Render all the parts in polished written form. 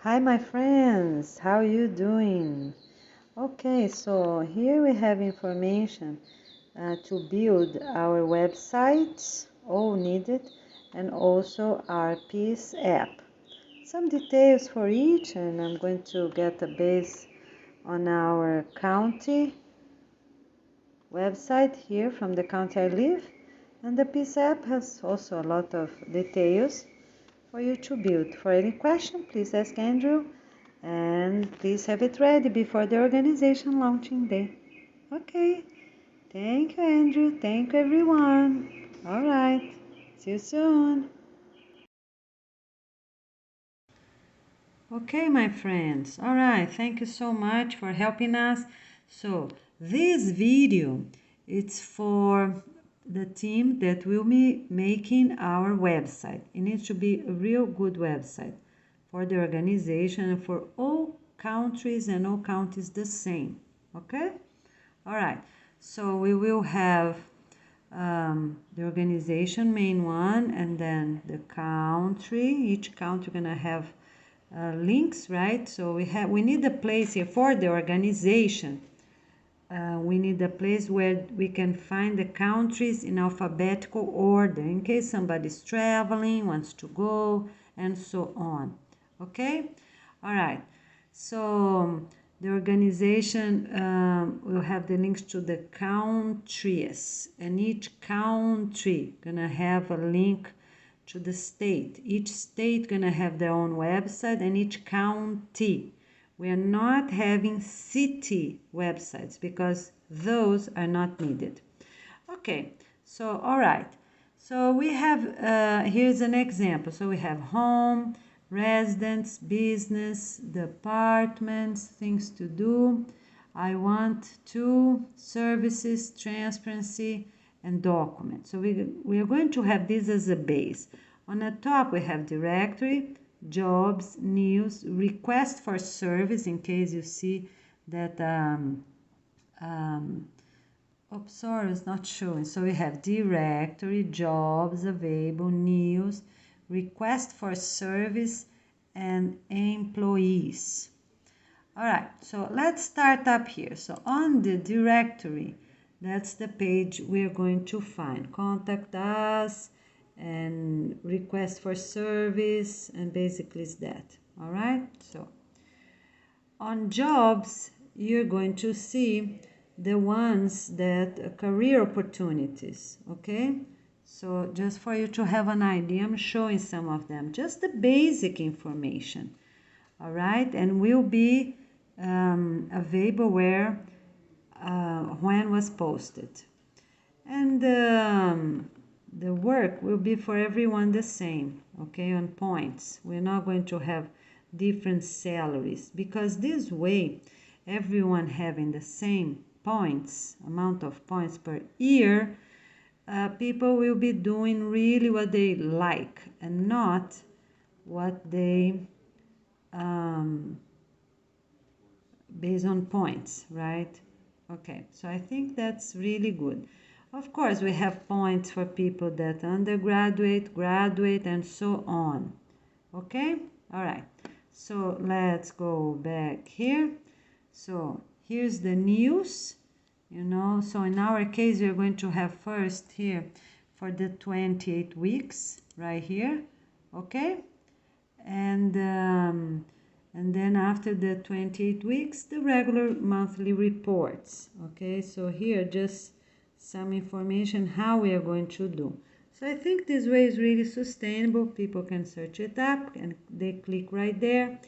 Hi my friends, how you doing? Okay, so here we have information to build our website, all needed, and also our Peace app. Some details for each, and I'm going to get a base on our county website here from the county I live, and the Peace app has also a lot of details for you to build. For any question, please ask Andrew, and please have it ready before the organization launching day. Okay, thank you, Andrew. Thank you, everyone. All right, see you soon. Okay, my friends. All right, thank you so much for helping us. So this video, it's for the team that will be making our website. It needs to be a real good website for the organization and for all countries and all counties the same. Okay? All right. So we will have the organization main one, and then the country. Each country gonna have links, right? So we need a place here for the organization. We need a place where we can find the countries in alphabetical order in case somebody's traveling, wants to go, and so on. Okay? All right. So the organization will have the links to the countries, and each country gonna have a link to the state. Each state gonna have their own website, and each county. We are not having city websites because those are not needed. Okay, so all right. So we have, here's an example. So we have home, residence, business, departments, things to do. I want to, services, transparency, and documents. So we are going to have this as a base. On the top, we have directory, jobs, news, request for service in case you see that oops, sorry, it's not showing. So we have directory, jobs available, news, request for service, and employees. All right, so let's start up here. So on the directory, that's the page we're going to find. Contact us and request for service, and basically it's that. All right, so on jobs, you're going to see the ones that career opportunities, okay? So just for you to have an idea, I'm showing some of them, just the basic information, all right? And will be available where, when was posted. And the work will be for everyone the same, okay, on points. We're not going to have different salaries because this way, everyone having the same points, amount of points per year, people will be doing really what they like and not what they based on points, right? Okay, so I think that's really good. Of course, we have points for people that undergraduate, graduate, and so on. Okay, all right. So let's go back here. So here's the news, So in our case, we're going to have first here for the 28 weeks right here. Okay, and then after the 28 weeks, the regular monthly reports. Okay, so here just some information how we are going to do. So I think this way is really sustainable. People can search it up and they click right there.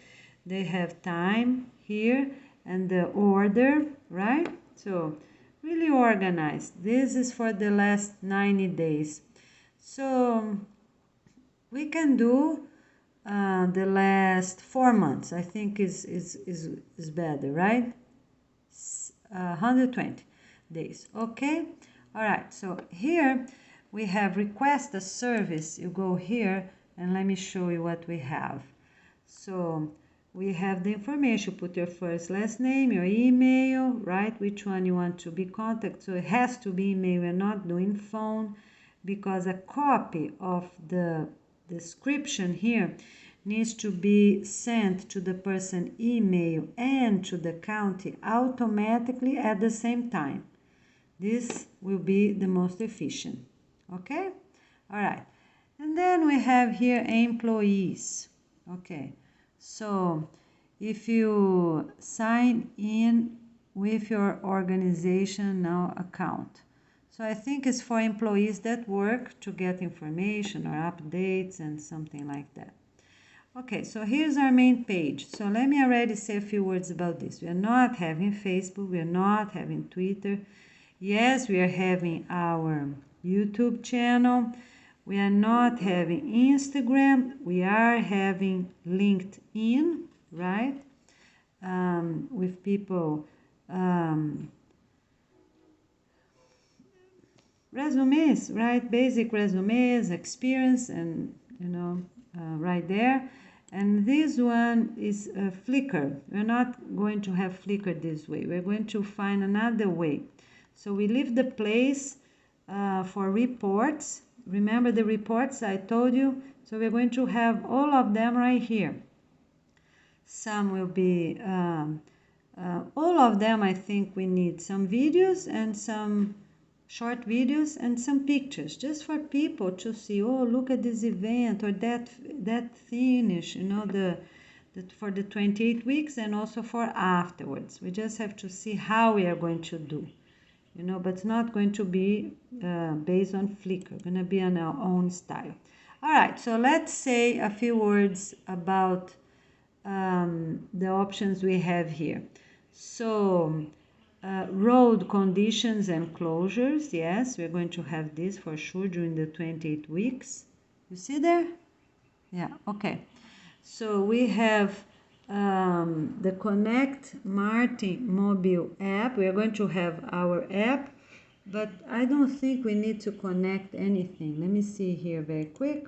They have time here and the order, right? So really organized. This is for the last 90 days. So we can do the last 4 months. I think is better, right? 120 days. Okay, all right. So here we have request a service. You go here and let me show you what we have. So we have the information. Put your first, last name, your email, right? Which one you want to be contacted. So it has to be email. We're not doing phone because a copy of the description here needs to be sent to the person email and to the county automatically at the same time. This will be the most efficient. Okay? All right. And then we have here employees. Okay. So if you sign in with your organization now account. So I think it's for employees that work to get information or updates and something like that. Okay, so here's our main page. So let me already say a few words about this. We are not having Facebook, we are not having Twitter. Yes, we are having our YouTube channel. We are not having Instagram. We are having LinkedIn, right? With people, resumes, right? Basic resumes, experience, and right there. And this one is Flickr. We're not going to have Flickr this way. We're going to find another way. So we leave the place for reports. Remember the reports I told you? So we're going to have all of them right here. Some will be, all of them I think we need some videos and some short videos and some pictures just for people to see, oh, look at this event or that finish, for the 28 weeks and also for afterwards. We just have to see how we are going to do. But it's not going to be based on Flickr. It's going to be on our own style. All right, so let's say a few words about the options we have here. So road conditions and closures. Yes, we're going to have this for sure during the 28 weeks. You see there? Yeah, okay. So we have the Connect Martin mobile app. We are going to have our app, but I don't think we need to connect anything. Let me see here very quick.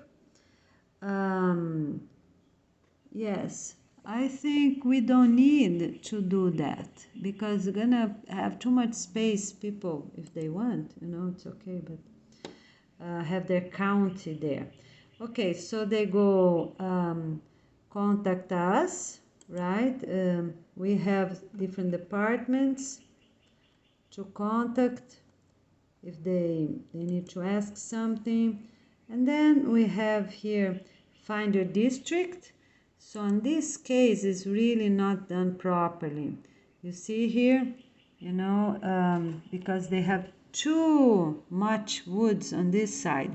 Yes, I think we don't need to do that because we're gonna have too much space. People, if they want, it's okay, but have their county there. Okay, so they go contact us, right? We have different departments to contact if they need to ask something. And then we have here find your district. So in this case, it's really not done properly. You see here, because they have too much woods on this side.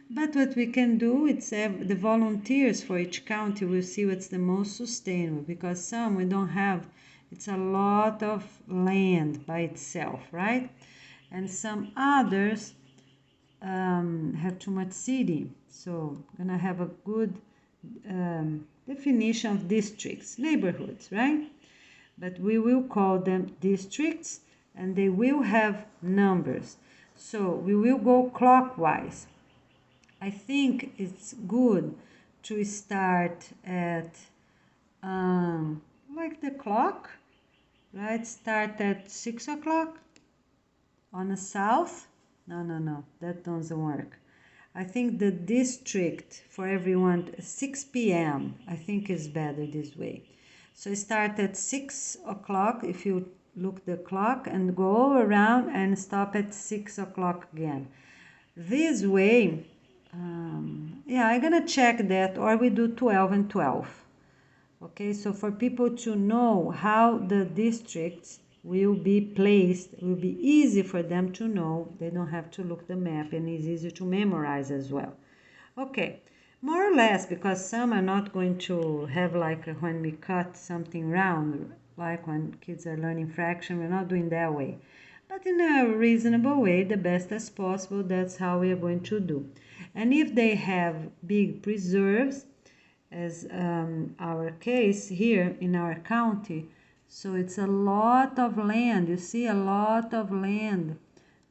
But what we can do, it's the volunteers for each county will see what's the most sustainable, because some we don't have, it's a lot of land by itself, right? And some others have too much city. So I'm gonna have a good definition of districts, neighborhoods, right? But we will call them districts and they will have numbers. So we will go clockwise. I think it's good to start at like the clock, right? Start at 6 o'clock on the south. No, that doesn't work. I think the district for everyone, 6 p.m. I think is better this way. So start at 6 o'clock if you look the clock and go around and stop at 6 o'clock again. This way, yeah, I'm gonna check that, or we do 12 and 12. Okay, so for people to know how the districts will be placed, it will be easy for them to know. They don't have to look the map, and it's easy to memorize as well. Okay, more or less, because some are not going to have like when we cut something round, like when kids are learning fraction, we're not doing that way. But in a reasonable way, the best as possible, that's how we are going to do. And if they have big preserves, as our case here in our county, so it's a lot of land. You see a lot of land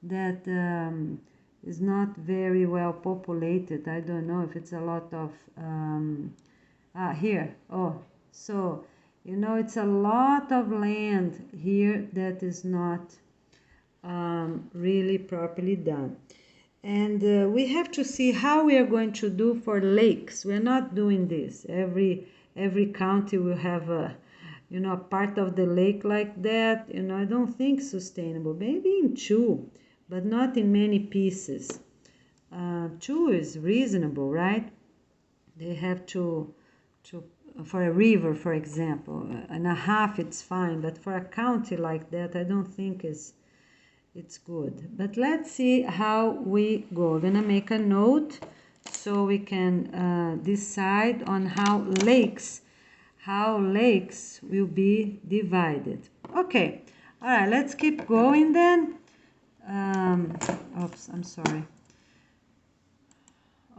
that is not very well populated. I don't know if it's a lot of here. Oh, so it's a lot of land here that is not really properly done. And we have to see how we are going to do for lakes. We're not doing this. Every county will have a, a part of the lake like that. I don't think sustainable. Maybe in two, but not in many pieces. Two is reasonable, right? They have to for a river, for example, and a half it's fine. But for a county like that, I don't think it's good. But let's see how we go. I'm gonna make a note so we can decide on how lakes will be divided. Okay, all right, let's keep going then. Oops, I'm sorry.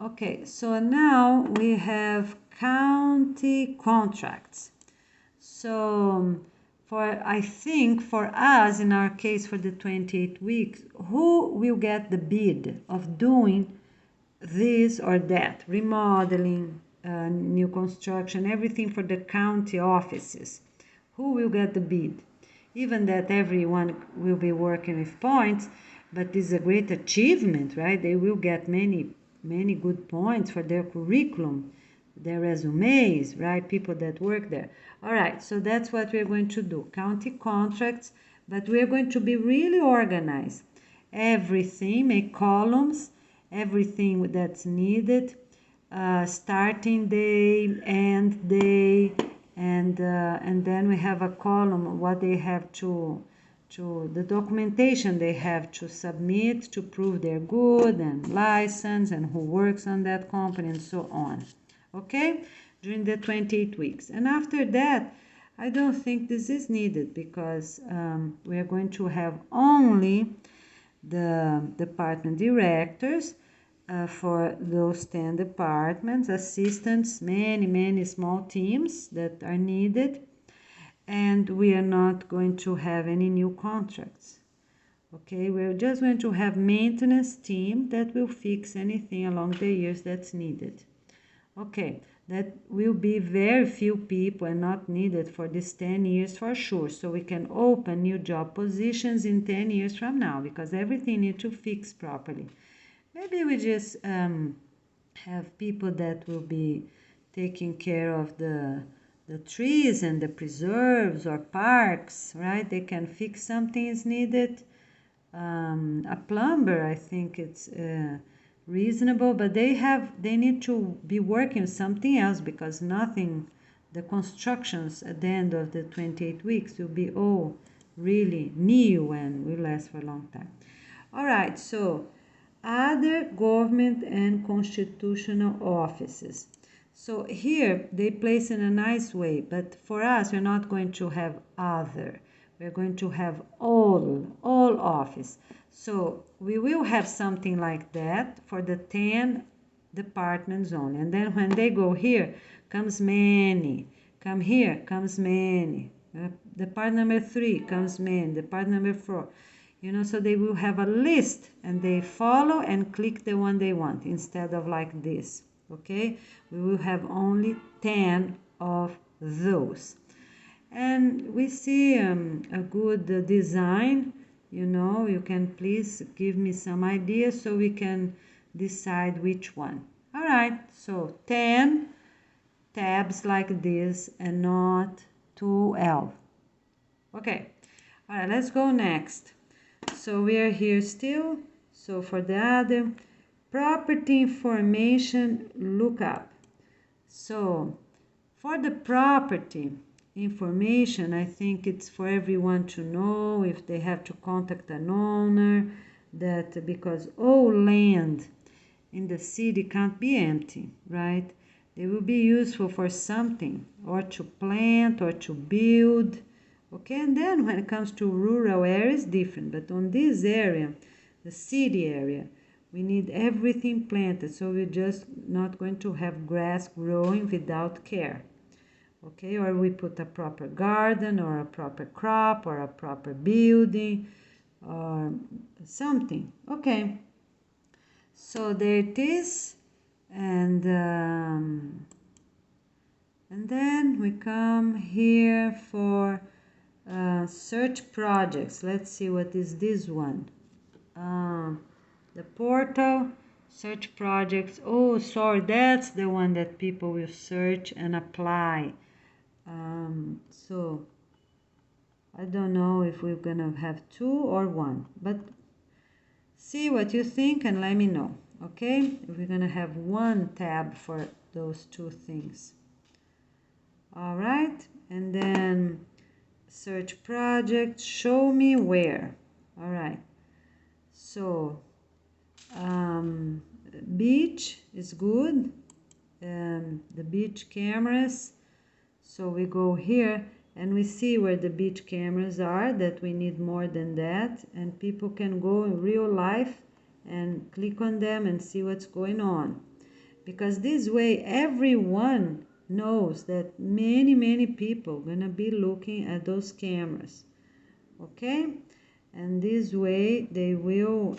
Okay, so now we have county contracts. So I think for us, in our case for the 28 weeks, who will get the bid of doing this or that, remodeling, new construction, everything for the county offices? Who will get the bid? Even that everyone will be working with points, but it's a great achievement, right? They will get many good points for their curriculum, their resumes, right? People that work there. All right, so that's what we're going to do. County contracts, but we're going to be really organized. Everything, make columns, everything that's needed, starting day, end day, and then we have a column what they have to the documentation they have to submit to prove they're good and license and who works on that company and so on. Okay, during the 28 weeks. And after that, I don't think this is needed because we are going to have only the department directors for those 10 departments, assistants, many small teams that are needed. And we are not going to have any new contracts. Okay, we're just going to have maintenance team that will fix anything along the years that's needed. Okay, that will be very few people and not needed for these 10 years for sure. So we can open new job positions in 10 years from now because everything needs to fix properly. Maybe we just have people that will be taking care of the trees and the preserves or parks, right? They can fix something is needed. A plumber, I think it's reasonable, but they need to be working something else because nothing, the constructions at the end of the 28 weeks will be all really new and will last for a long time. All right, so other government and constitutional offices. So here they place in a nice way, but for us we're not going to have other. We're going to have all office. So we will have something like that for the 10 departments only. And then when they go here, comes many. Come here, comes many. Department number 3 comes many. Department number 4. So they will have a list and they follow and click the one they want instead of like this. Okay, we will have only 10 of those. And we see a good design. You can please give me some ideas so we can decide which one. All right, so 10 tabs like this and not 12. Okay, all right, let's go next. So we are here still. So for the other, property information lookup. So for the property information, I think it's for everyone to know if they have to contact an owner, that because all land in the city can't be empty, right? They will be useful for something, or to plant or to build. Okay, and then when it comes to rural areas, different. But on this area, the city area, we need everything planted. So we're just not going to have grass growing without care. Okay, or we put a proper garden or a proper crop or a proper building or something. Okay, so there it is. And then we come here for search projects. Let's see what is this one. the portal, search projects. Oh, sorry, that's the one that people will search and apply. So I don't know if we're gonna have 2 or 1, but see what you think and let me know, okay? If we're gonna have 1 tab for those 2 things. All right, and then search project, show me where. All right, so beach is good, the beach cameras. So we go here and we see where the beach cameras are, that we need more than that, and people can go in real life and click on them and see what's going on, because this way everyone knows that many people gonna be looking at those cameras, okay? And this way they will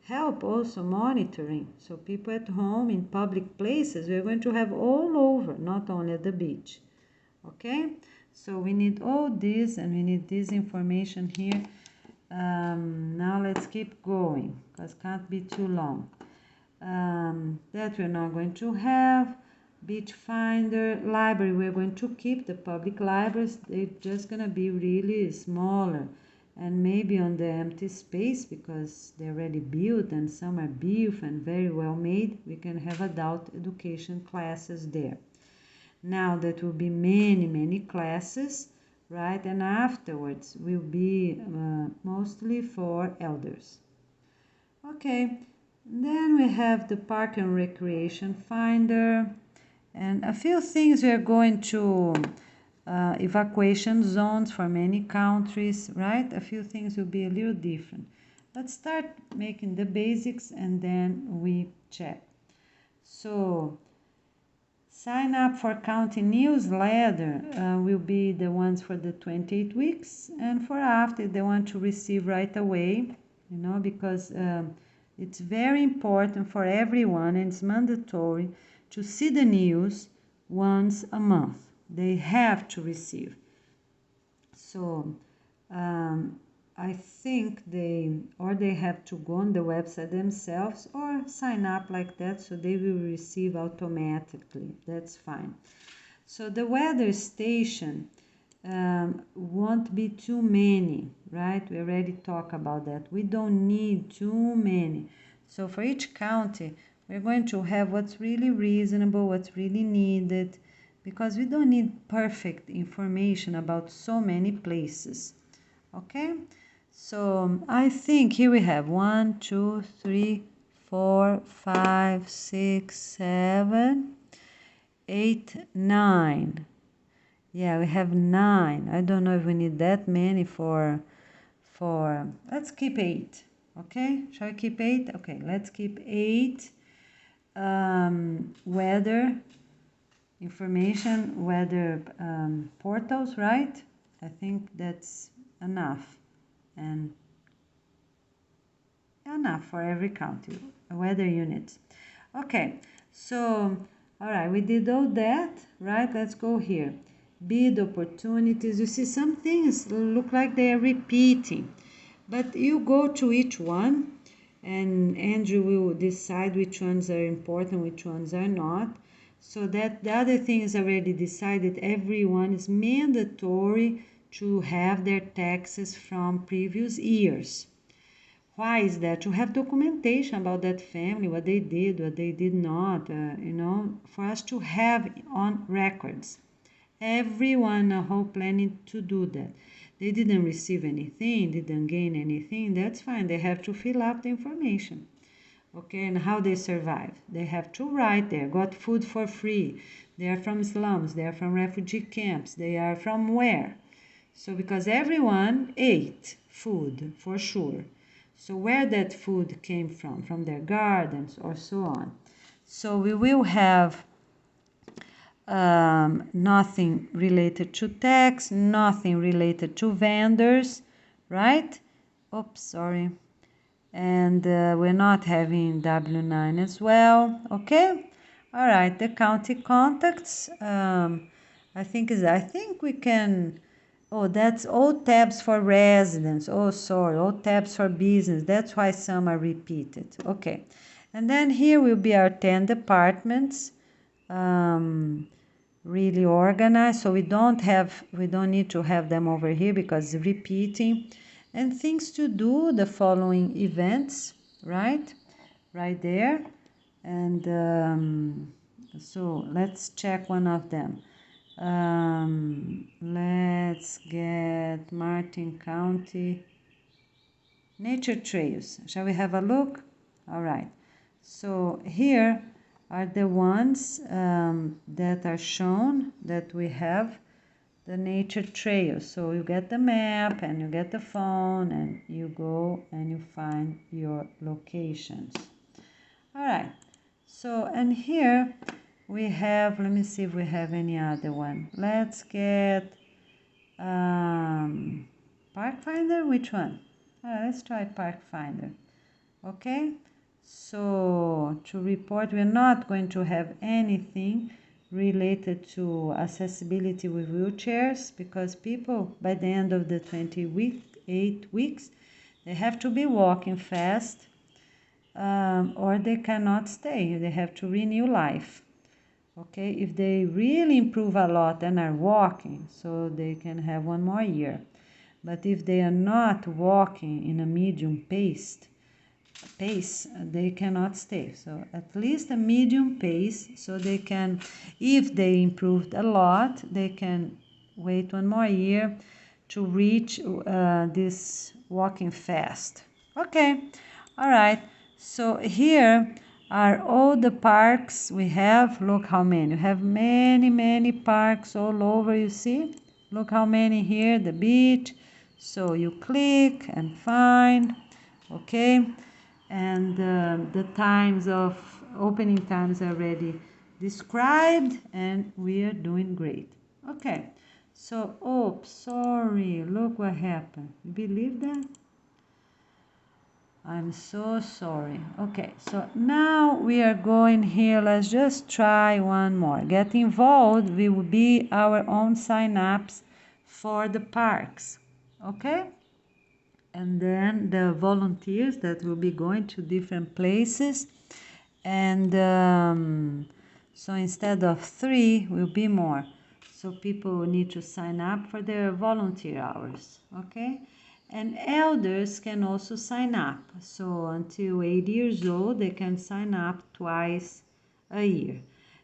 help also monitoring. So people at home, in public places, we're going to have all over, not only at the beach, okay? So we need all this, and we need this information here. Now let's keep going, because can't be too long. That we're not going to have. Beach finder, library, we're going to keep the public libraries. They're just gonna be really smaller and maybe on the empty space, because they're already built and some are built and very well made. We can have adult education classes there. Now that will be many classes, right? And afterwards will be mostly for elders. Okay, then we have the park and recreation finder, and a few things we are going to evacuation zones for many countries, right? A few things will be a little different. Let's start making the basics and then we check. So sign up for county newsletter will be the ones for the 28 weeks, and for after they want to receive right away, you know, because it's very important for everyone, and it's mandatory to see the news once a month. They have to receive. So I think they have to go on the website themselves or sign up like that, so they will receive automatically. That's fine. So the weather station won't be too many, right? We already talked about that. We don't need too many. So for each county, we're going to have what's really reasonable, what's really needed, because we don't need perfect information about so many places. Okay? So I think here we have 1, 2, 3, 4, 5, 6, 7, 8, 9. Yeah, we have 9. I don't know if we need that many for let's keep 8. Okay, shall I keep 8? Okay, let's keep 8 weather information, weather portals, right? I think that's enough, and enough for every county, weather units. Okay, so all right, we did all that, right? Let's go here. Bid opportunities. You see some things look like they are repeating, but you go to each one and Andrew will decide which ones are important, which ones are not. So that the other thing is already decided. Everyone is mandatory to have their taxes from previous years. Why is that? To have documentation about that family, what they did not, you know, for us to have on records. Everyone whole planning to do that. They didn't receive anything, didn't gain anything, that's fine. They have to fill up the information. Okay, and how they survive. They have to write there, got food for free. They are from slums, they are from refugee camps, they are from where? So because everyone ate food for sure. So where that food came from their gardens or so on. So we will have nothing related to tax, nothing related to vendors, right? Oops, sorry. And we're not having W9 as well, okay? All right, the county contacts, I think we can Oh, that's all tabs for residents. Oh, sorry, all tabs for business. That's why some are repeated. Okay. And then here will be our 10 departments. Really organized, so we don't need to have them over here because it's repeating. And things to do, the following events, right there. And so let's check one of them. Let's get Martin County nature trails. Shall we have a look? All right, so here are the ones that are shown that we have the nature trails. So you get the map and you get the phone and you go and you find your locations. All right, so and here we have, let me see if we have any other one. Let's get Park Finder. Which one? Let's try Park Finder. Okay, so to report, we're not going to have anything related to accessibility with wheelchairs because people by the end of the 8 weeks they have to be walking fast, or they cannot stay. They have to renew life. Okay, if they really improve a lot and are walking, so they can have one more year. But if they are not walking in a medium pace, they cannot stay. So at least a medium pace, so they can, if they improved a lot, they can wait one more year to reach this walking fast. Okay, all right. So here are all the parks we have. Look how many. We have many parks all over, you see? Look how many here, the beach. So you click and find, okay? And the times of opening times are already described and we are doing great. Okay, so, oops, sorry, look what happened. You believe that? I'm so sorry. Okay, so now we are going here. Let's just try one more. Get involved will be our own sign-ups for the parks. Okay? And then the volunteers that will be going to different places. And so instead of 3, will be more. So people need to sign up for their volunteer hours. Okay? And elders can also sign up. So until 80 years old, they can sign up twice a year.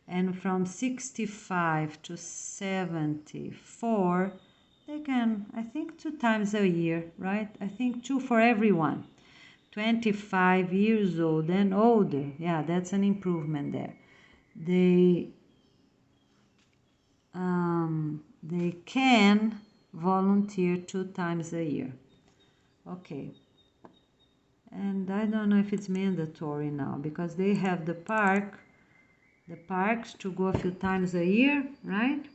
And from 65 to 74, they can, I think, 2 times a year, right? I think 2 for everyone. 25 years old and older. Yeah, that's an improvement there. They can volunteer 2 times a year. Okay, and I don't know if it's mandatory now because they have the parks to go a few times a year, right?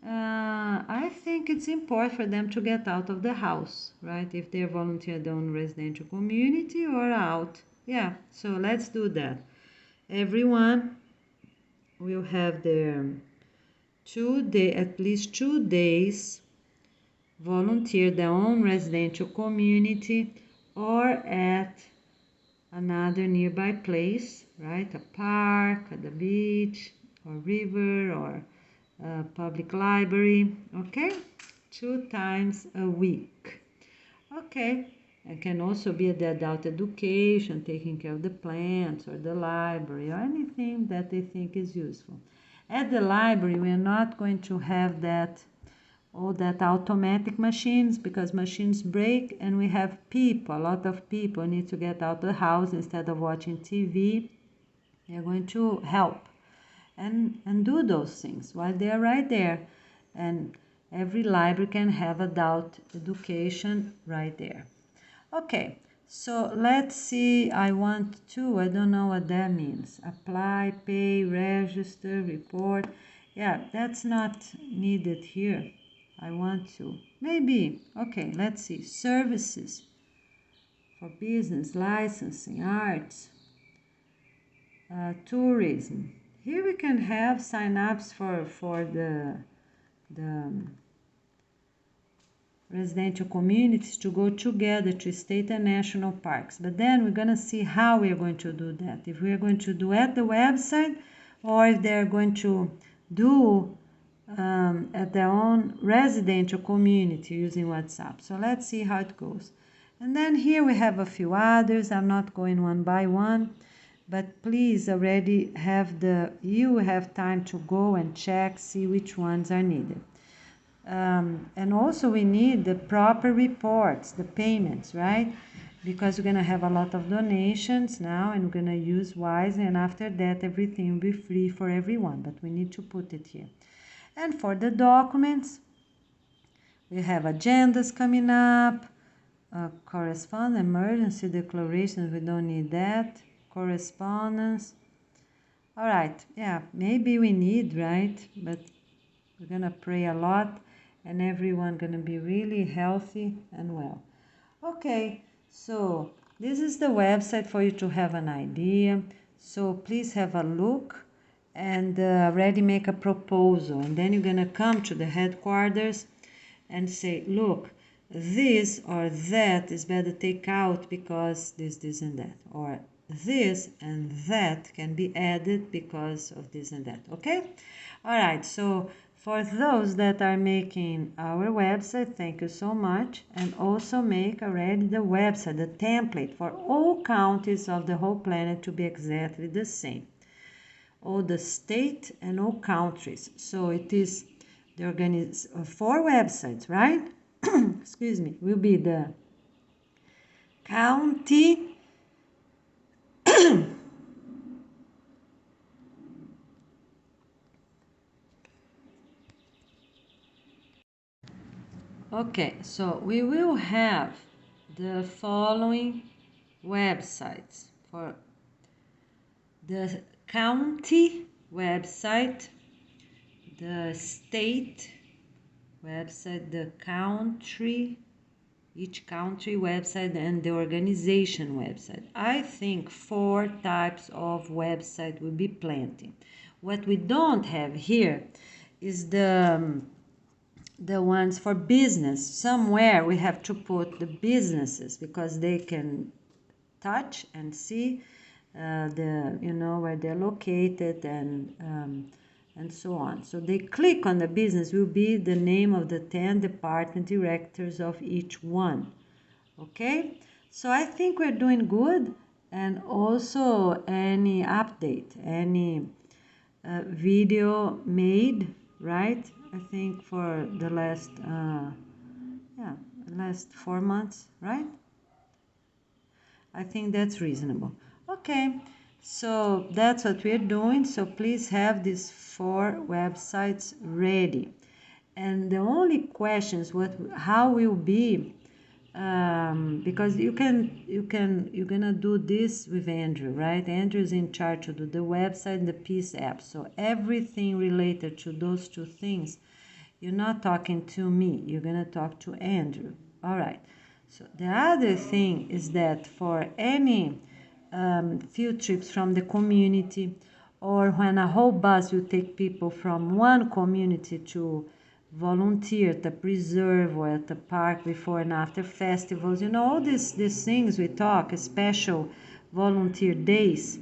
I think it's important for them to get out of the house, right? If they're volunteer their own residential community or out. Yeah, so let's do that. Everyone will have their at least 2 days volunteer their own residential community or at another nearby place, right? A park, at the beach, or river, or a public library, okay? 2 times a week. Okay, it can also be the adult education, taking care of the plants or the library or anything that they think is useful. At the library, we are not going to have all that automatic machines because machines break and we have people, a lot of people need to get out of the house instead of watching TV. They're going to help and do those things while they're right there. And every library can have adult education right there. Okay, so let's see. I don't know what that means. Apply, pay, register, report. Yeah, that's not needed here. I want to. Maybe. Okay, let's see. Services for business, licensing, arts, tourism. Here we can have sign-ups for the residential communities to go together to state and national parks. But then we're going to see how we are going to do that. If we are going to do at the website, or if they're going to do at their own residential community using WhatsApp. So let's see how it goes. And then here we have a few others. I'm not going one by one, but please already you have time to go and check, see which ones are needed. And also we need the proper reports, the payments, right? Because we're going to have a lot of donations now, and we're going to use wisely, and after that everything will be free for everyone, but we need to put it here. And for the documents, we have agendas coming up, correspondence, emergency declarations, we don't need that, correspondence. All right, yeah, maybe we need, right? But we're going to pray a lot, and everyone going to be really healthy and well. Okay, so this is the website for you to have an idea. So please have a look and already make a proposal. And then you're going to come to the headquarters and say, look, this or that is better take out because this, and that. Or this and that can be added because of this and that. Okay? All right, so for those that are making our website, thank you so much. And also make already the website, the template for all counties of the whole planet to be exactly the same. All the state and all countries. So it is the 4 websites, right? Excuse me, will be the county, okay, so we will have the following websites for the county website, the state website, the country, each country website, and the organization website. I think 4 types of website will be plenty. What we don't have here is the ones for business. Somewhere we have to put the businesses because they can touch and see where they're located and so on. So they click on the business will be the name of the 10 department directors of each one. Okay, so I think we're doing good. And also any update, any video made, right? I think for the last last 4 months, right? I think that's reasonable. Okay, so that's what we're doing. So please have these 4 websites ready. And the only questions how will be, because you're gonna do this with Andrew, right? Andrew's in charge to do the website and the Peace app. So everything related to those 2 things, you're not talking to me, you're gonna talk to Andrew. All right. So the other thing is that for any field trips from the community, or when a whole bus will take people from one community to volunteer at the preserve or at the park before and after festivals, all these things we talk, special volunteer days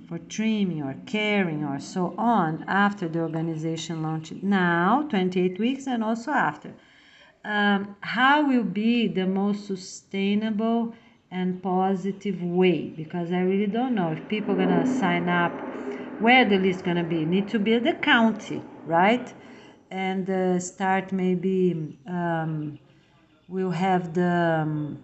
for trimming or caring or so on after the organization launched now, 28 weeks, and also after. How will be the most sustainable and positive way? Because I really don't know if people are going to sign up, where the list going to be. Need to be at the county, right? And start maybe, we'll have the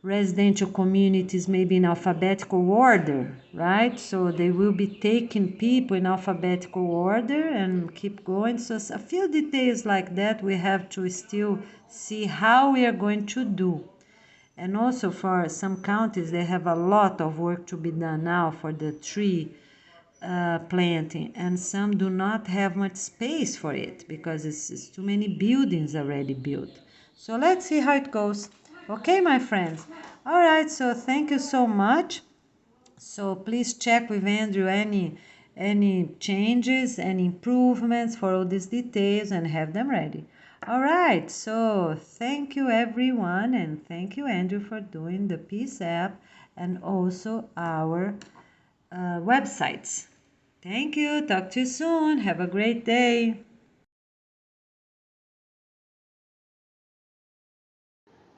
residential communities maybe in alphabetical order, right? So they will be taking people in alphabetical order and keep going. So a few details like that we have to still see how we are going to do. And also for some counties, they have a lot of work to be done now for the tree planting, and some do not have much space for it because it's too many buildings already built. So let's see how it goes. Okay, my friends. All right, so thank you so much. So please check with Andrew any any changes and improvements for all these details and have them ready. All right, so thank you everyone, and thank you Andrew for doing the Peace app and also our websites. Thank you. Talk to you soon. Have a great day.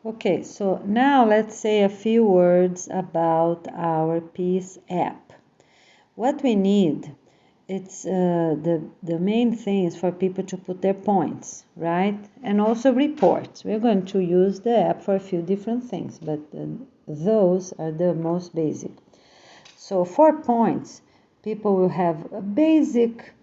Okay, so now let's say a few words about our Peace app. What we need, it's the main thing is for people to put their points, right? And also reports. We're going to use the app for a few different things, but those are the most basic. So 4 points, people will have a basic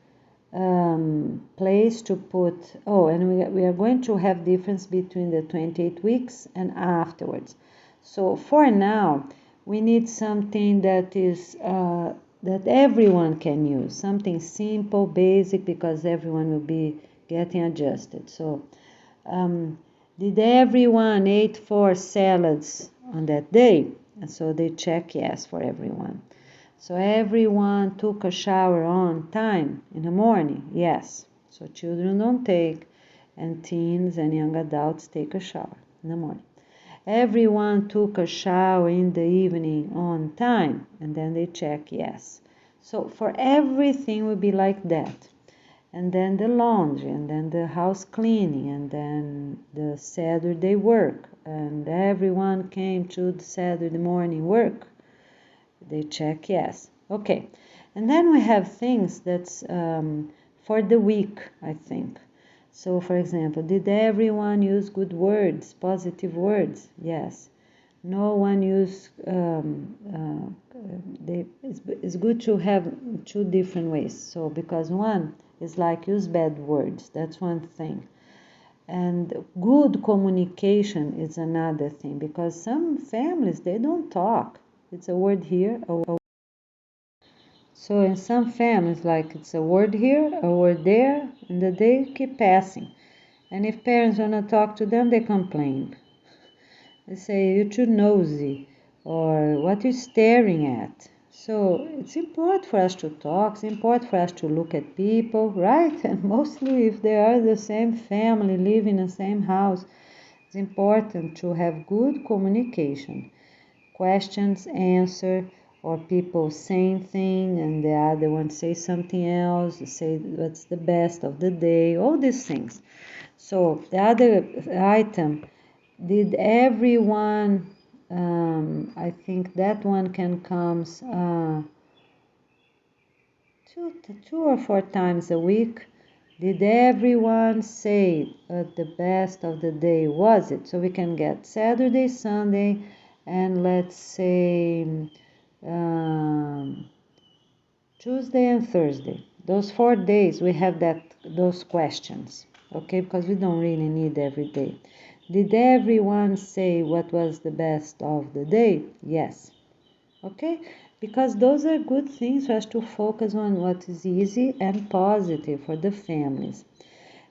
place to put, and we are going to have difference between the 28 weeks and afterwards. So for now, we need something that is that everyone can use, something simple, basic, because everyone will be getting adjusted. So did everyone ate 4 salads on that day? And so they check yes for everyone. So everyone took a shower on time in the morning? Yes. So children don't take, and teens and young adults take a shower in the morning. Everyone took a shower in the evening on time, and then they check yes. So for everything will be like that. And then the laundry, and then the house cleaning, and then the Saturday work, and everyone came to the Saturday morning work. They check yes. Okay. And then we have things that's for the week, I think. So, for example, did everyone use good words, positive words? Yes. No one used, it's good to have 2 different ways. So, because one is like use bad words, that's one thing. And good communication is another thing, because some families, they don't talk. It's a word here, so in some families, like it's a word here, a word there, and the day keep passing. And if parents want to talk to them, they complain. They say, you're too nosy, or what you staring at. So it's important for us to talk, it's important for us to look at people, right? And mostly if they are the same family, live in the same house, it's important to have good communication. Questions, answer, or people saying thing and the other one say something else, say what's the best of the day, all these things. So the other item, did everyone, I think that one can comes 2 or 4 times a week. Did everyone say the best of the day was it? So we can get Saturday, Sunday, and let's say Tuesday and Thursday. Those 4 days we have those questions, okay? Because we don't really need every day. Did everyone say what was the best of the day? Yes. Okay? Because those are good things for us to focus on what is easy and positive for the families.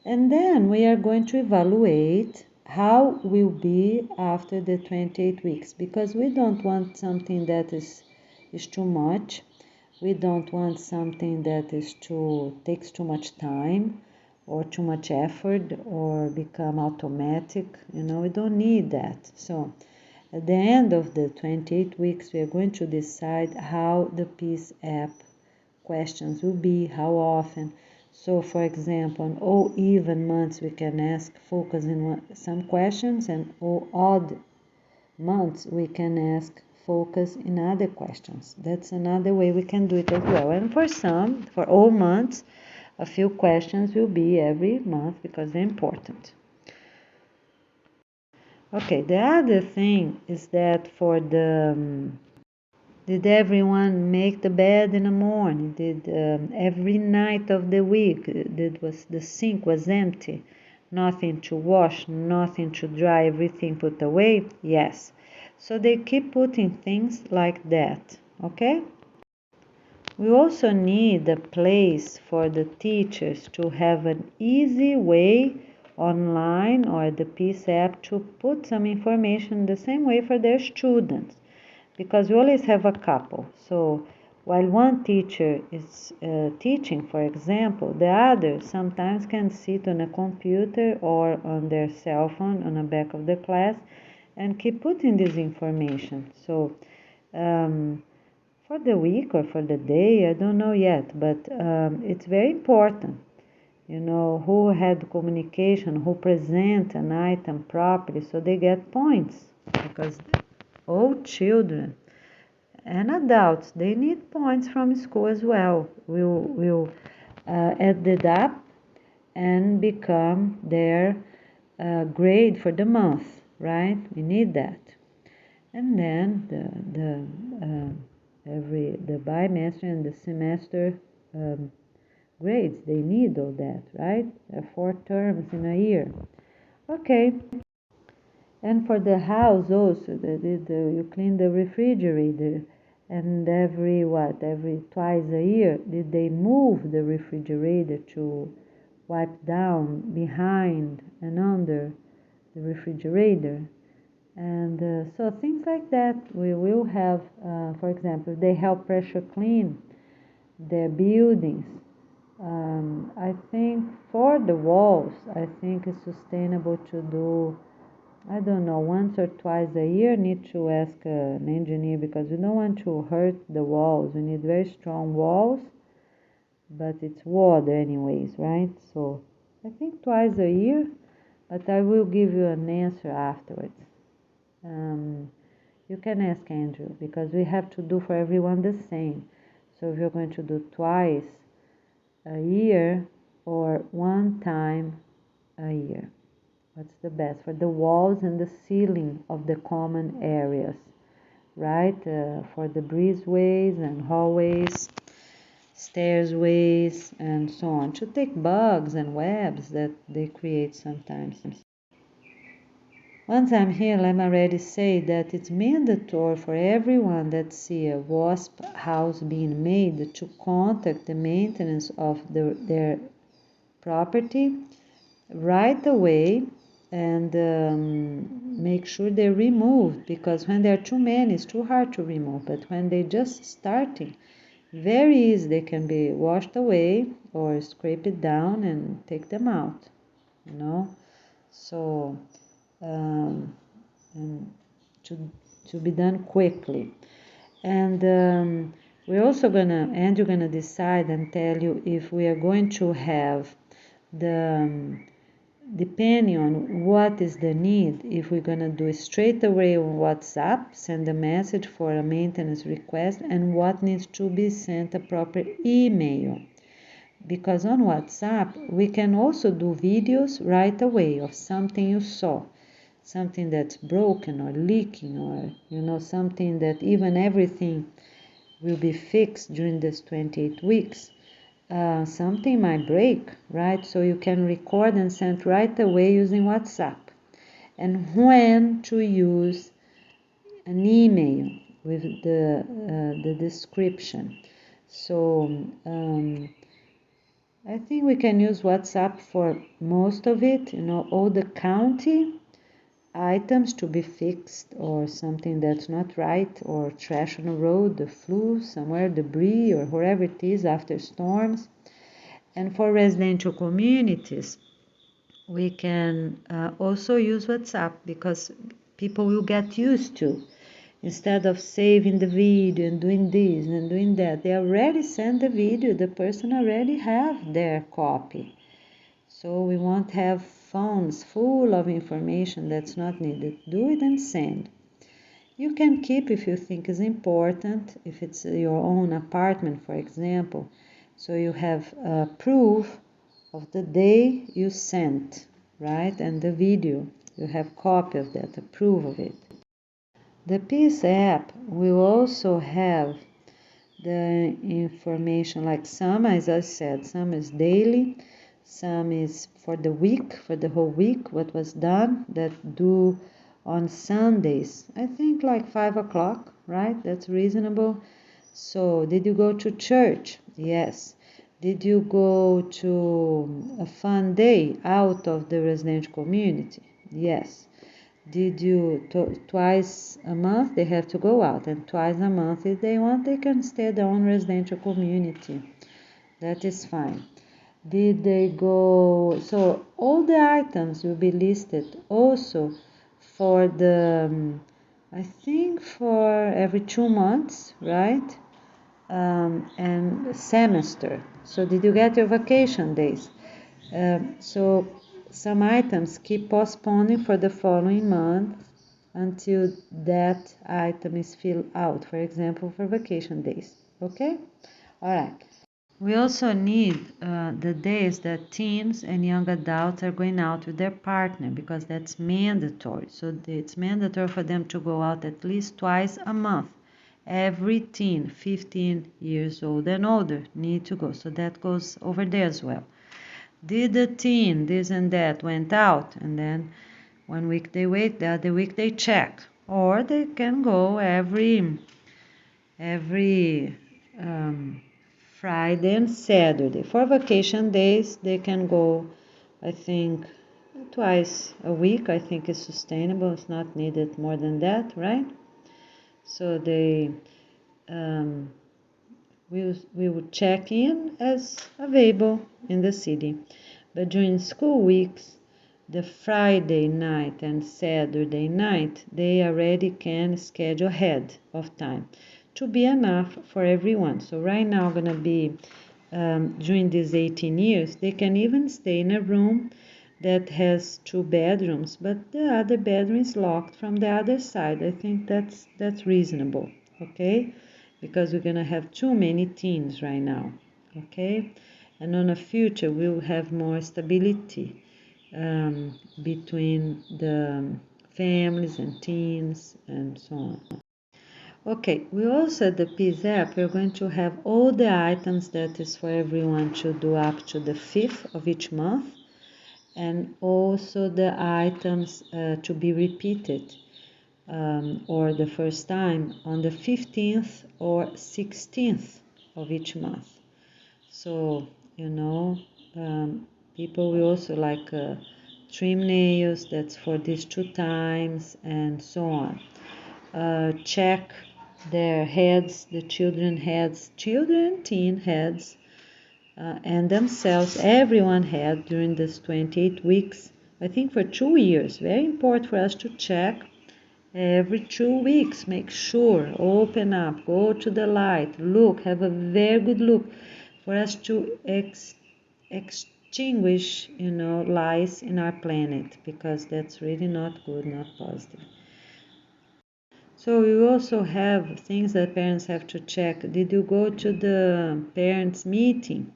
And then we are going to evaluate how will be after the 28 weeks, because we don't want something that is too much. We don't want something that takes too much time or too much effort or become automatic. We don't need that. So at the end of the 28 weeks, we are going to decide how the Peace app questions will be, how often. So, for example, on all even months, we can focus in some questions, and all odd months, we can focus in other questions. That's another way we can do it as well. And for all months, a few questions will be every month because they're important. Okay, the other thing is that for did everyone make the bed in the morning? Did every night of the week the sink was empty? Nothing to wash, nothing to dry, everything put away? Yes. So they keep putting things like that, okay? We also need a place for the teachers to have an easy way online or the Peace app to put some information the same way for their students, because we always have a couple. So while one teacher is teaching, for example, the other sometimes can sit on a computer or on their cell phone on the back of the class and keep putting this information. So for the week or for the day, I don't know yet, but it's very important, who had communication, who present an item properly, so they get points, because all children and adults, they need points from school as well. Will add it up and become their grade for the month, right? We need that. And then the bimester and the semester grades, they need all that, right? 4 terms in a year. Okay. And for the house also, you clean the refrigerator, and every twice a year, did they move the refrigerator to wipe down behind and under the refrigerator? And so things like that we will have. For example, they help pressure clean their buildings. I think for the walls, I think it's sustainable to do, I don't know, once or twice a year. Need to ask an engineer, because we don't want to hurt the walls. We need very strong walls, but it's wood anyways, right? So I think twice a year, but I will give you an answer afterwards. You can ask Andrew, because we have to do for everyone the same. So if you're going to do twice a year or one time a year, what's the best for the walls and the ceiling of the common areas, right? For the breezeways and hallways, stairsways, and so on, to take bugs and webs that they create sometimes. Once I'm here, let me already say that it's mandatory for everyone that see a wasp house being made to contact the maintenance of their property right away, and make sure they're removed, because when there are too many, it's too hard to remove. But when they're just starting, very easy, they can be washed away or scrape it down and take them out, so and to be done quickly. And we're also you're gonna decide and tell you if we are going to have depending on what is the need, if we're gonna do it straight away on WhatsApp, send a message for a maintenance request, and what needs to be sent a proper email. Because on WhatsApp, we can also do videos right away of something you saw, something that's broken or leaking, or something that even everything will be fixed during this 28 weeks. Something might break, right? So you can record and send right away using WhatsApp. And when to use an email with the description. So I think we can use WhatsApp for most of it, all the county items to be fixed, or something that's not right, or trash on the road, the flue somewhere, debris, or wherever it is after storms. And for residential communities, we can also use WhatsApp, because people will get used to, instead of saving the video and doing this and doing that, they already send the video, the person already have their copy. So we won't have phones full of information that's not needed. Do it and send. You can keep if you think is important, if it's your own apartment, for example. So you have proof of the day you sent, right? And the video, you have copy of that, a proof of it. The Peace app will also have the information, like some, as I said, some is daily, some is for the week, for the whole week, what was done, that do on Sundays, I think like 5 o'clock, right? That's reasonable. So did you go to church? Yes. Did you go to a fun day out of the residential community? Yes. Did you twice a month they have to go out, and twice a month if they want they can stay at their own residential community. That is fine. Did they go? So all the items will be listed also for the I think for every 2 months, right? And semester. So did you get your vacation days? So some items keep postponing for the following month until that item is filled out, for example, for vacation days. Okay? All right. We also need the days that teens and young adults are going out with their partner because that's mandatory. So it's mandatory for them to go out at least twice a month. Every teen 15 years old and older need to go. So that goes over there as well. Did the teen this and that went out, and then 1 week they wait, the other week they check, or they can go every Friday and Saturday. For vacation days, they can go, I think, twice a week. I think is sustainable. It's not needed more than that, right? So they we would check in as available in the city. But during school weeks, the Friday night and Saturday night, they already can schedule ahead of time to be enough for everyone. So right now, going to be during these 18 years, they can even stay in a room that has 2 bedrooms, but the other bedroom is locked from the other side. I think that's reasonable, okay? Because we're going to have too many teens right now, okay? And on the future, we will have more stability between the families and teens and so on. Okay, we also at the Peace app, we're going to have all the items that is for everyone to do up to the 5th of each month, and also the items to be repeated or the first time on the 15th or 16th of each month. So, people will also like trim nails, that's for these 2 times, and so on. Check their heads, the children heads, children, teen heads, and themselves, everyone had during this 28 weeks, I think for 2 years. Very important for us to check every 2 weeks. Make sure, open up, go to the light, look, have a very good look for us to extinguish, lice in our planet, because that's really not good, not positive. So we also have things that parents have to check. Did you go to the parents' meeting,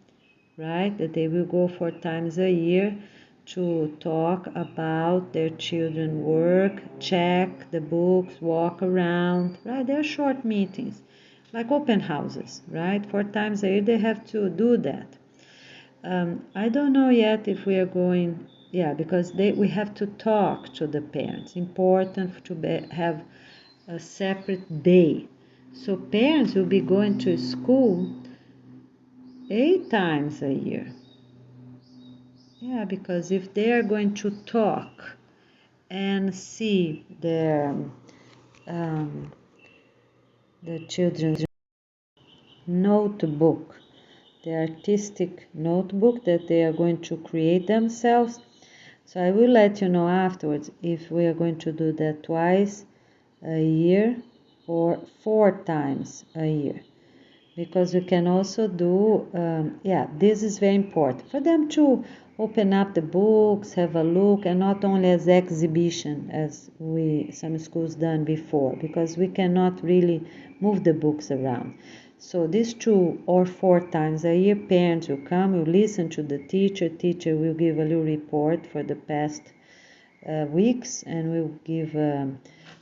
right? That they will go 4 times a year to talk about their children's work, check the books, walk around, right? They're short meetings, like open houses, right? 4 times a year they have to do that. I don't know yet if we are going, because we have to talk to the parents. Important to have a separate day. So parents will be going to school 8 times a year. Yeah, because if they are going to talk and see their the children's notebook, the artistic notebook that they are going to create themselves. So I will let you know afterwards if we are going to do that twice a year or 4 times a year, because we can also do this is very important for them to open up the books, have a look, and not only as exhibition as some schools done before, because we cannot really move the books around. So these 2 or 4 times a year, parents will come, will listen to the teacher will give a little report for the past weeks, and we'll give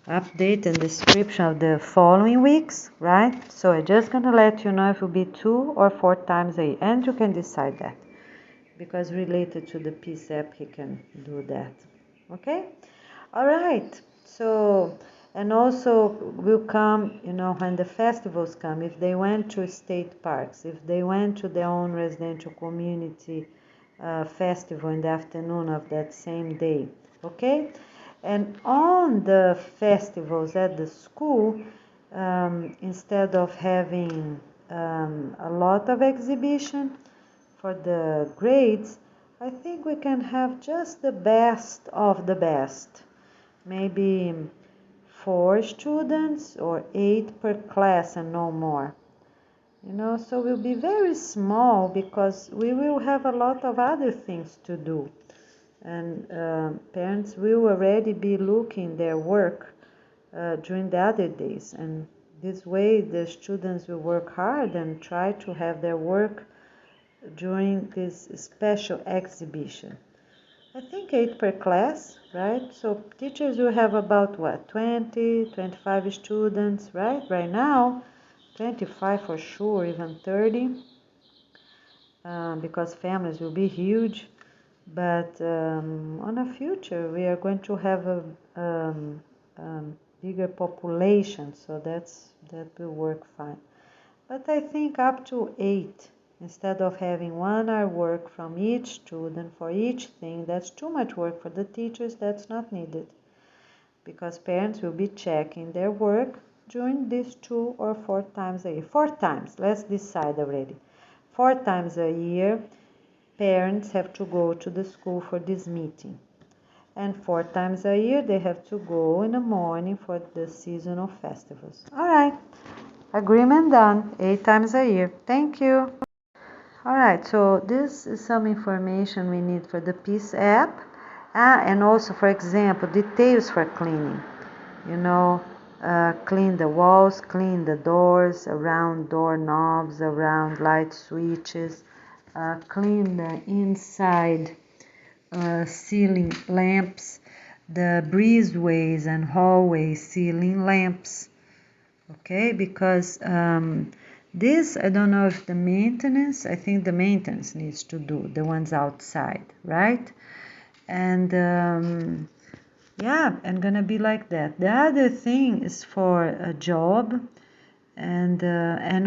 update and description of the following weeks, right? So I'm just going to let you know if it will be 2 or 4 times a year, and you can decide that, because related to the Peace app, he can do that. Okay? All right. So, and also will come, when the festivals come, if they went to state parks, if they went to their own residential community festival in the afternoon of that same day. Okay? And on the festivals at the school, instead of having a lot of exhibition for the grades, I think we can have just the best of the best. Maybe 4 students or 8 per class and no more. So we'll be very small because we will have a lot of other things to do. And parents will already be looking their work during the other days. And this way the students will work hard and try to have their work during this special exhibition. I think 8 per class, right? So teachers will have about what, 20, 25 students, right? Right now, 25 for sure, even 30, because families will be huge. But on a future, we are going to have a bigger population, so that will work fine. But I think up to 8, instead of having 1 hour work from each student for each thing, that's too much work for the teachers, that's not needed. Because parents will be checking their work during these 2 or 4 times a year. 4 times, let's decide already. 4 times a year, parents have to go to the school for this meeting. And 4 times a year, they have to go in the morning for the seasonal festivals. All right, agreement done, 8 times a year. Thank you. All right, so this is some information we need for the Peace app. And also, for example, details for cleaning. Clean the walls, clean the doors, around doorknobs, around light switches, clean the inside ceiling lamps, the breezeways and hallway ceiling lamps. Okay, because this, I don't know if I think the maintenance needs to do, the ones outside, right? And yeah, and gonna be like that. The other thing is for a job and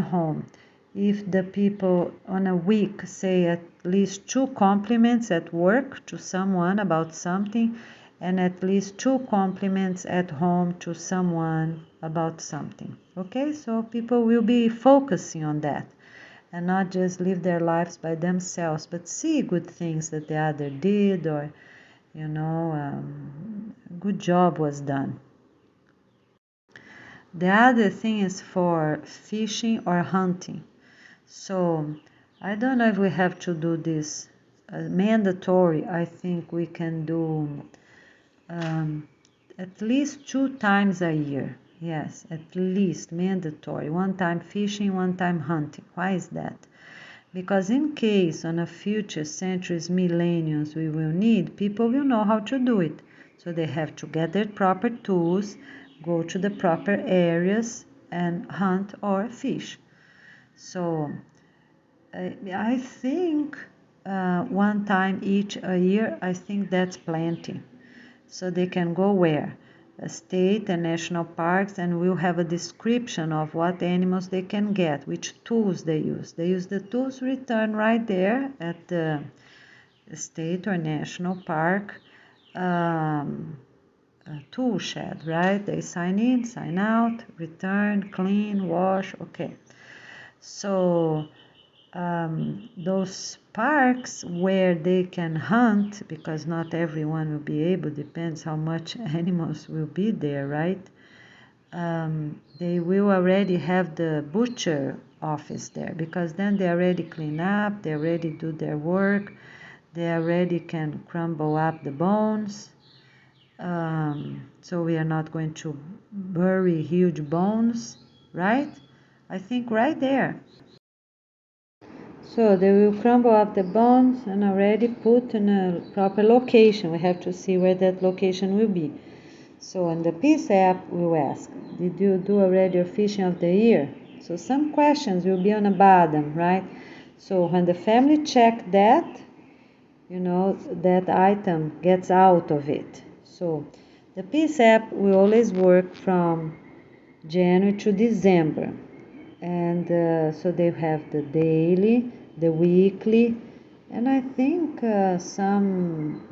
home. If the people on a week say at least 2 compliments at work to someone about something, and at least 2 compliments at home to someone about something. Okay, so people will be focusing on that and not just live their lives by themselves, but see good things that the other did, or good job was done. The other thing is for fishing or hunting. So I don't know if we have to do this mandatory. I think we can do at least 2 times a year. Yes, at least mandatory. 1 time fishing, 1 time hunting. Why is that? Because in case on a future centuries, millenniums, we will need, people will know how to do it. So they have to get their proper tools, go to the proper areas and hunt or fish. So I think 1 time each a year, I think that's plenty. So they can go where? State and national parks, and we'll have a description of what animals they can get, which tools they use. They use the tools returned right there at the state or national park tool shed, right? They sign in, sign out, return, clean, wash, okay. So those parks where they can hunt, because not everyone will be able, depends how much animals will be there, right? They will already have the butcher office there, because then they already clean up, they already do their work, they already can crumble up the bones. So we are not going to bury huge bones, right? I think right there. So they will crumble up the bones and already put in a proper location. We have to see where that location will be. So in the Peace app, we'll ask, did you do already your fishing of the year? So some questions will be on the bottom, right? So when the family check that, that item gets out of it. So the Peace app will always work from January to December. And so they have the daily, the weekly, and I think some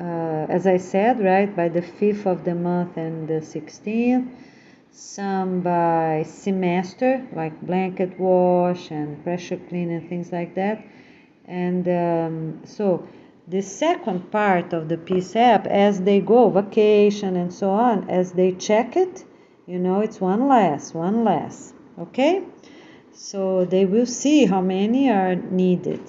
as I said, right, by the 5th of the month and the 16th. Some by semester, like blanket wash and pressure clean and things like that. And so the second part of the Peace app, as they go, vacation and so on, as they check it, it's one less, okay? So they will see how many are needed.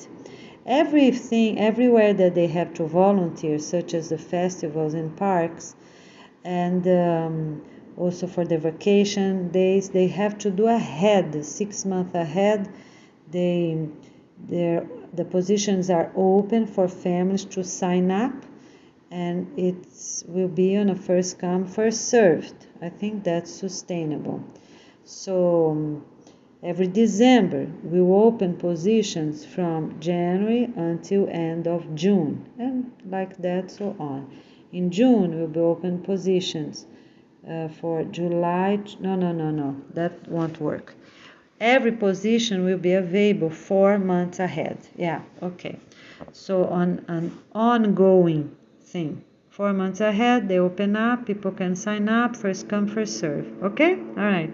Everything, everywhere that they have to volunteer, such as the festivals and parks, and also for the vacation days, they have to do ahead, 6 months ahead. The positions are open for families to sign up, and it will be on a first come, first served. I think that's sustainable. So every December we will open positions from January until end of June, and like that, so on. In June we'll be open positions for July. No, that won't work. Every position will be available 4 months ahead. Yeah, okay. So on an ongoing thing, 4 months ahead, they open up, people can sign up, first come, first serve. Okay? All right.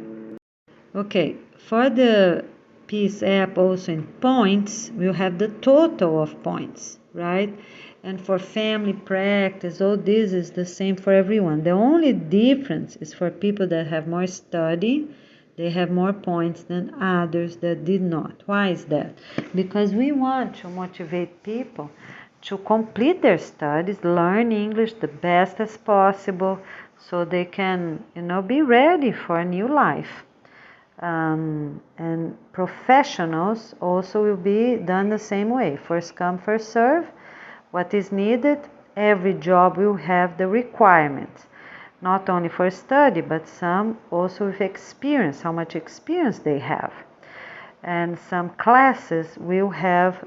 Okay, for the Peace app also in points, we'll have the total of points, right? And for family practice, all this is the same for everyone. The only difference is for people that have more study, they have more points than others that did not. Why is that? Because we want to motivate people to complete their studies, learn English the best as possible, so they can, be ready for a new life. And professionals also will be done the same way. First come, first serve. What is needed? Every job will have the requirements, not only for study, but some also with experience, how much experience they have. And some classes will have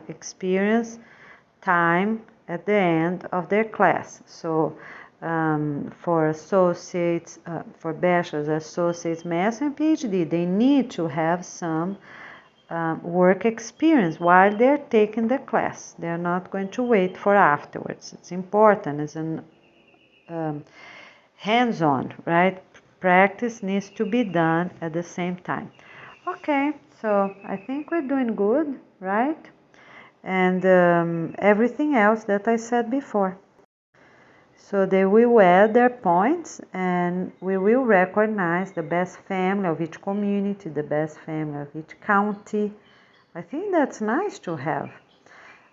experience time at the end of their class. So for associates, for bachelor's, associates, master, and PhD, they need to have some work experience while they're taking the class. They're not going to wait for afterwards. It's important. It's an hands-on, right? Practice needs to be done at the same time. Okay, so I think we're doing good, right? And everything else that I said before. So they will add their points, and we will recognize the best family of each community, the best family of each county. I think that's nice to have,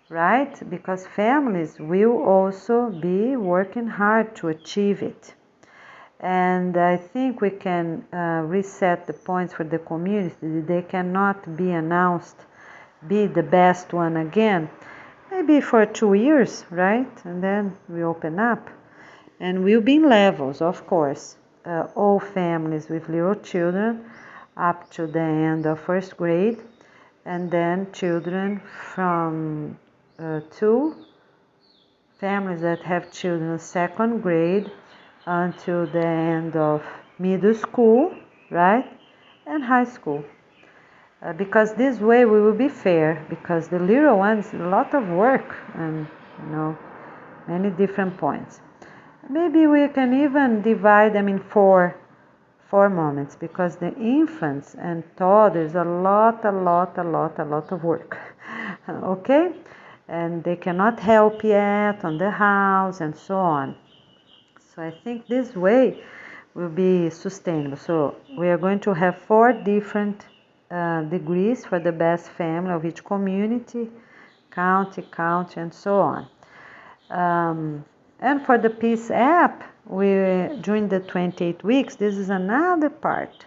right? Because families will also be working hard to achieve it. And I think we can reset the points for the community. They cannot be announced, be the best one again, maybe for 2 years, right? And then we open up. And we'll be in levels, of course. All families with little children up to the end of first grade, and then children from 2 families that have children second grade until the end of middle school, right? And high school. Because this way we will be fair, because the little ones, a lot of work and, many different points. Maybe we can even divide them in four moments, because the infants and toddlers a lot of work. Okay? And they cannot help yet on the house and so on. So I think this way will be sustainable. So we are going to have 4 different degrees for the best family of each community, county, and so on. And for the Peace app, during the 28 weeks, this is another part.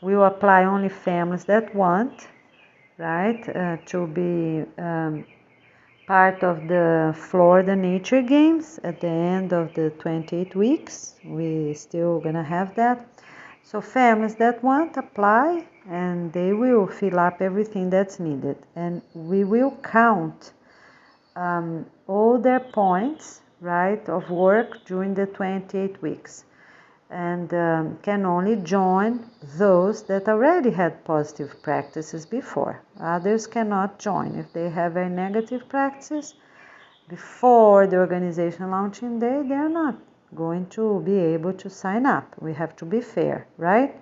We will apply only families that want, right, to be part of the Florida Nature Games at the end of the 28 weeks. We still gonna have that. So families that want, apply, and they will fill up everything that's needed. And we will count all their points, right, of work during the 28 weeks, and can only join those that already had positive practices before. Others cannot join. If they have a negative practice, before the organization launching day, they're not going to be able to sign up. We have to be fair, right?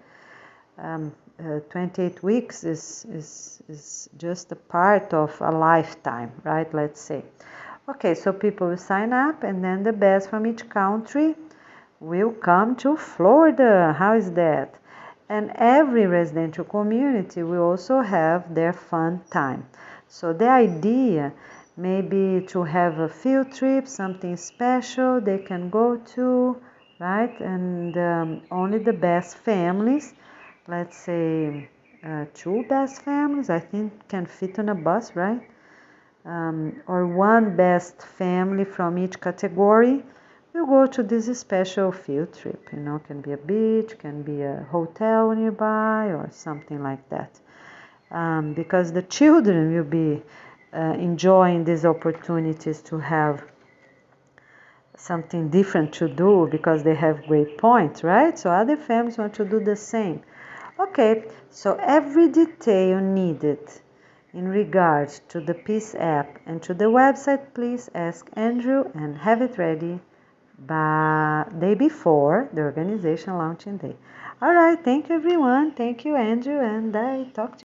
28 weeks is just a part of a lifetime, right? Let's say. Okay, so people will sign up, and then the best from each country will come to Florida. How is that? And every residential community will also have their fun time. So the idea may be to have a field trip, something special they can go to, right? And only the best families, let's say 2 best families, I think can fit on a bus, right? Or 1 best family from each category will go to this special field trip. Can be a beach, can be a hotel nearby, or something like that. Because the children will be enjoying these opportunities to have something different to do because they have great points, right? So other families want to do the same. Okay, so every detail needed in regards to the Peace app and to the website, please ask Andrew and have it ready by day before the organization launching day. All right, thank you everyone. Thank you, Andrew, and I talk to you.